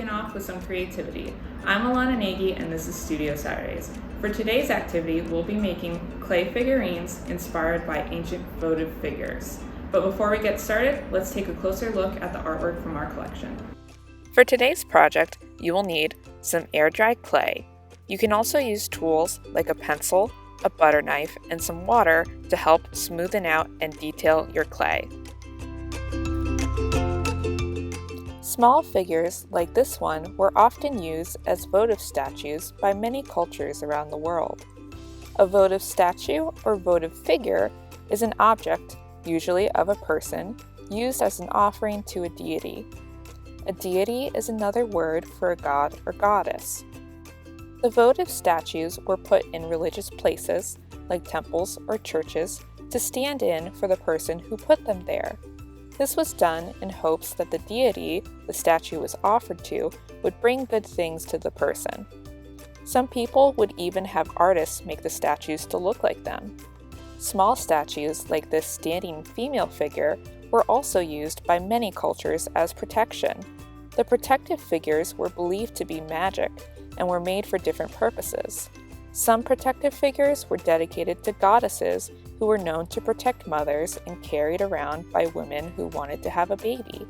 kicking off with some creativity. I'm Alana Nagy and this is Studio Saturdays. For today's activity, we'll be making clay figurines inspired by ancient votive figures. But before we get started, let's take a closer look at the artwork from our collection. For today's project, you will need some air-dried clay. You can also use tools like a pencil, a butter knife, and some water to help smoothen out and detail your clay. Small figures like this one were often used as votive statues by many cultures around the world. A votive statue or votive figure is an object, usually of a person, used as an offering to a deity. A deity is another word for a god or goddess. The votive statues were put in religious places, like temples or churches, to stand in for the person who put them there. This was done in hopes that the deity the statue was offered to would bring good things to the person. Some people would even have artists make the statues to look like them. Small statues like this standing female figure were also used by many cultures as protection. The protective figures were believed to be magic and were made for different purposes. Some protective figures were dedicated to goddesses who were known to protect mothers and carried around by women who wanted to have a baby.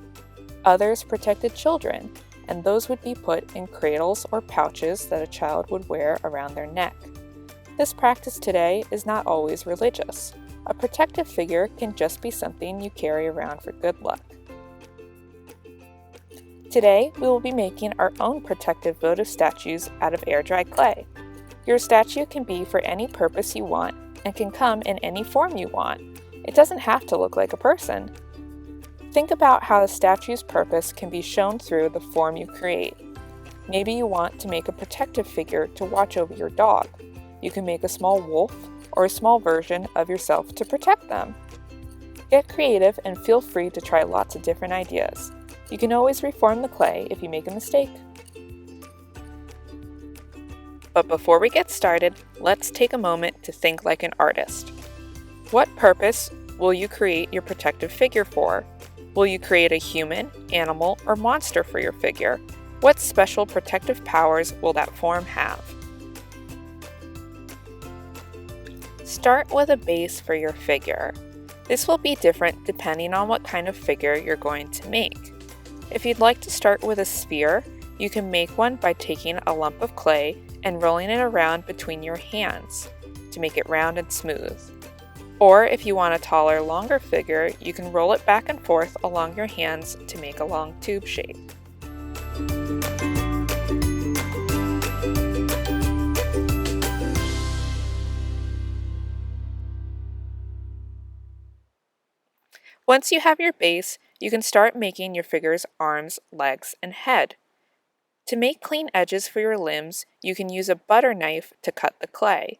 Others protected children, and those would be put in cradles or pouches that a child would wear around their neck. This practice today is not always religious. A protective figure can just be something you carry around for good luck. Today, we will be making our own protective votive statues out of air-dried clay. Your statue can be for any purpose you want and can come in any form you want. It doesn't have to look like a person. Think about how the statue's purpose can be shown through the form you create. Maybe you want to make a protective figure to watch over your dog. You can make a small wolf or a small version of yourself to protect them. Get creative and feel free to try lots of different ideas. You can always reform the clay if you make a mistake. But before we get started, let's take a moment to think like an artist. What purpose will you create your protective figure for? Will you create a human, animal, or monster for your figure? What special protective powers will that form have? Start with a base for your figure. This will be different depending on what kind of figure you're going to make. If you'd like to start with a sphere, you can make one by taking a lump of clay and rolling it around between your hands to make it round and smooth. Or if you want a taller, longer figure, you can roll it back and forth along your hands to make a long tube shape. Once you have your base, you can start making your figure's arms, legs, and head. To make clean edges for your limbs, you can use a butter knife to cut the clay.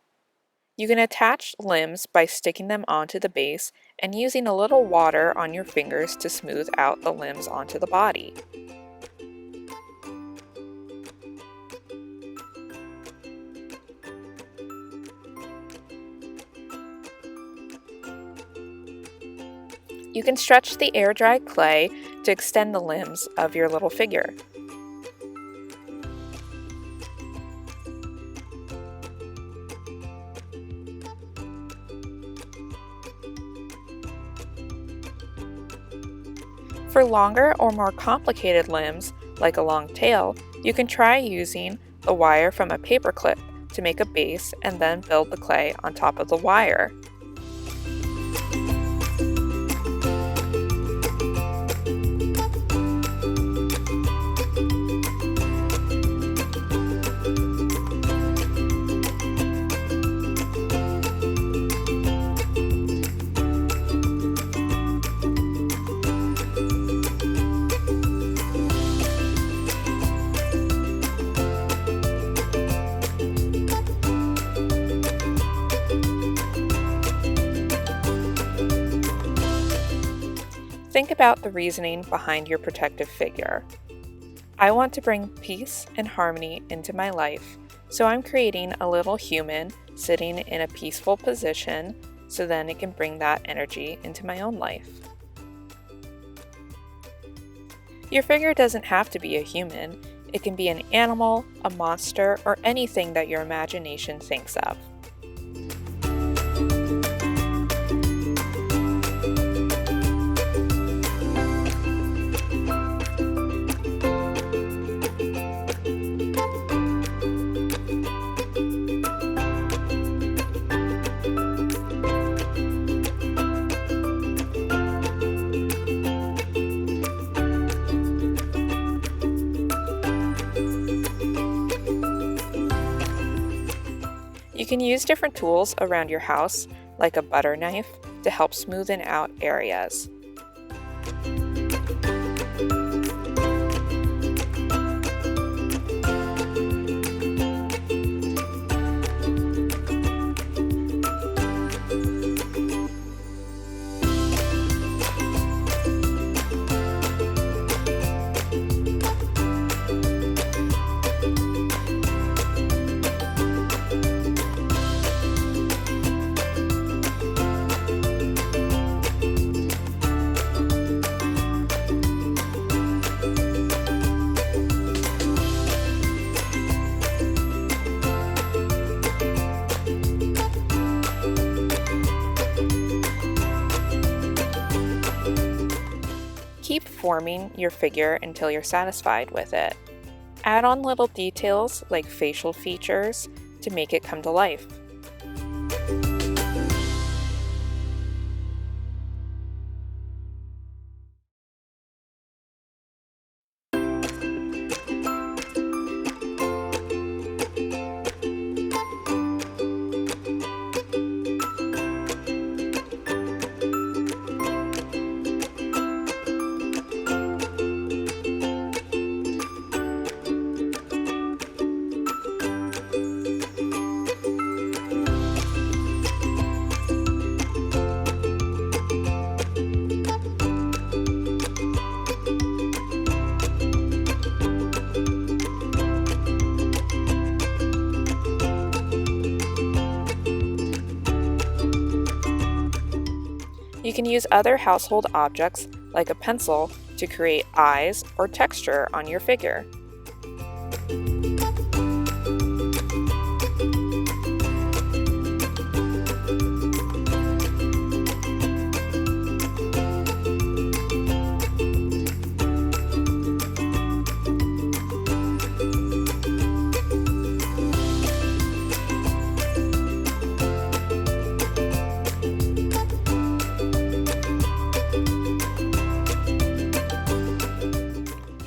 You can attach limbs by sticking them onto the base and using a little water on your fingers to smooth out the limbs onto the body. You can stretch the air-dried clay to extend the limbs of your little figure. For longer or more complicated limbs, like a long tail, you can try using the wire from a paper clip to make a base and then build the clay on top of the wire. Think about the reasoning behind your protective figure. I want to bring peace and harmony into my life, so I'm creating a little human sitting in a peaceful position so then it can bring that energy into my own life. Your figure doesn't have to be a human. It can be an animal, a monster, or anything that your imagination thinks of. You can use different tools around your house, like a butter knife, to help smoothen out areas. Keep forming your figure until you're satisfied with it. Add on little details like facial features to make it come to life. You can use other household objects like a pencil to create eyes or texture on your figure.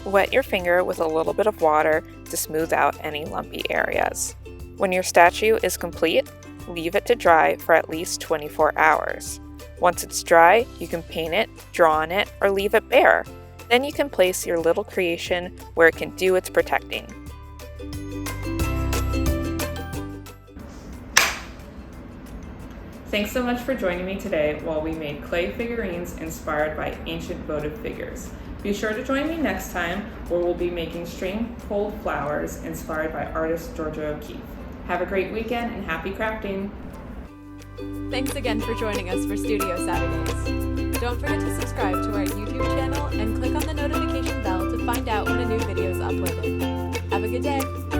Wet your finger with a little bit of water to smooth out any lumpy areas. When your statue is complete, leave it to dry for at least 24 hours. Once it's dry, you can paint it, draw on it, or leave it bare. Then you can place your little creation where it can do its protecting. Thanks so much for joining me today while we made clay figurines inspired by ancient votive figures. Be sure to join me next time where we'll be making string pulled flowers inspired by artist Georgia O'Keeffe. Have a great weekend and happy crafting! Thanks again for joining us for Studio Saturdays. Don't forget to subscribe to our YouTube channel and click on the notification bell to find out when a new video is uploaded. Have a good day!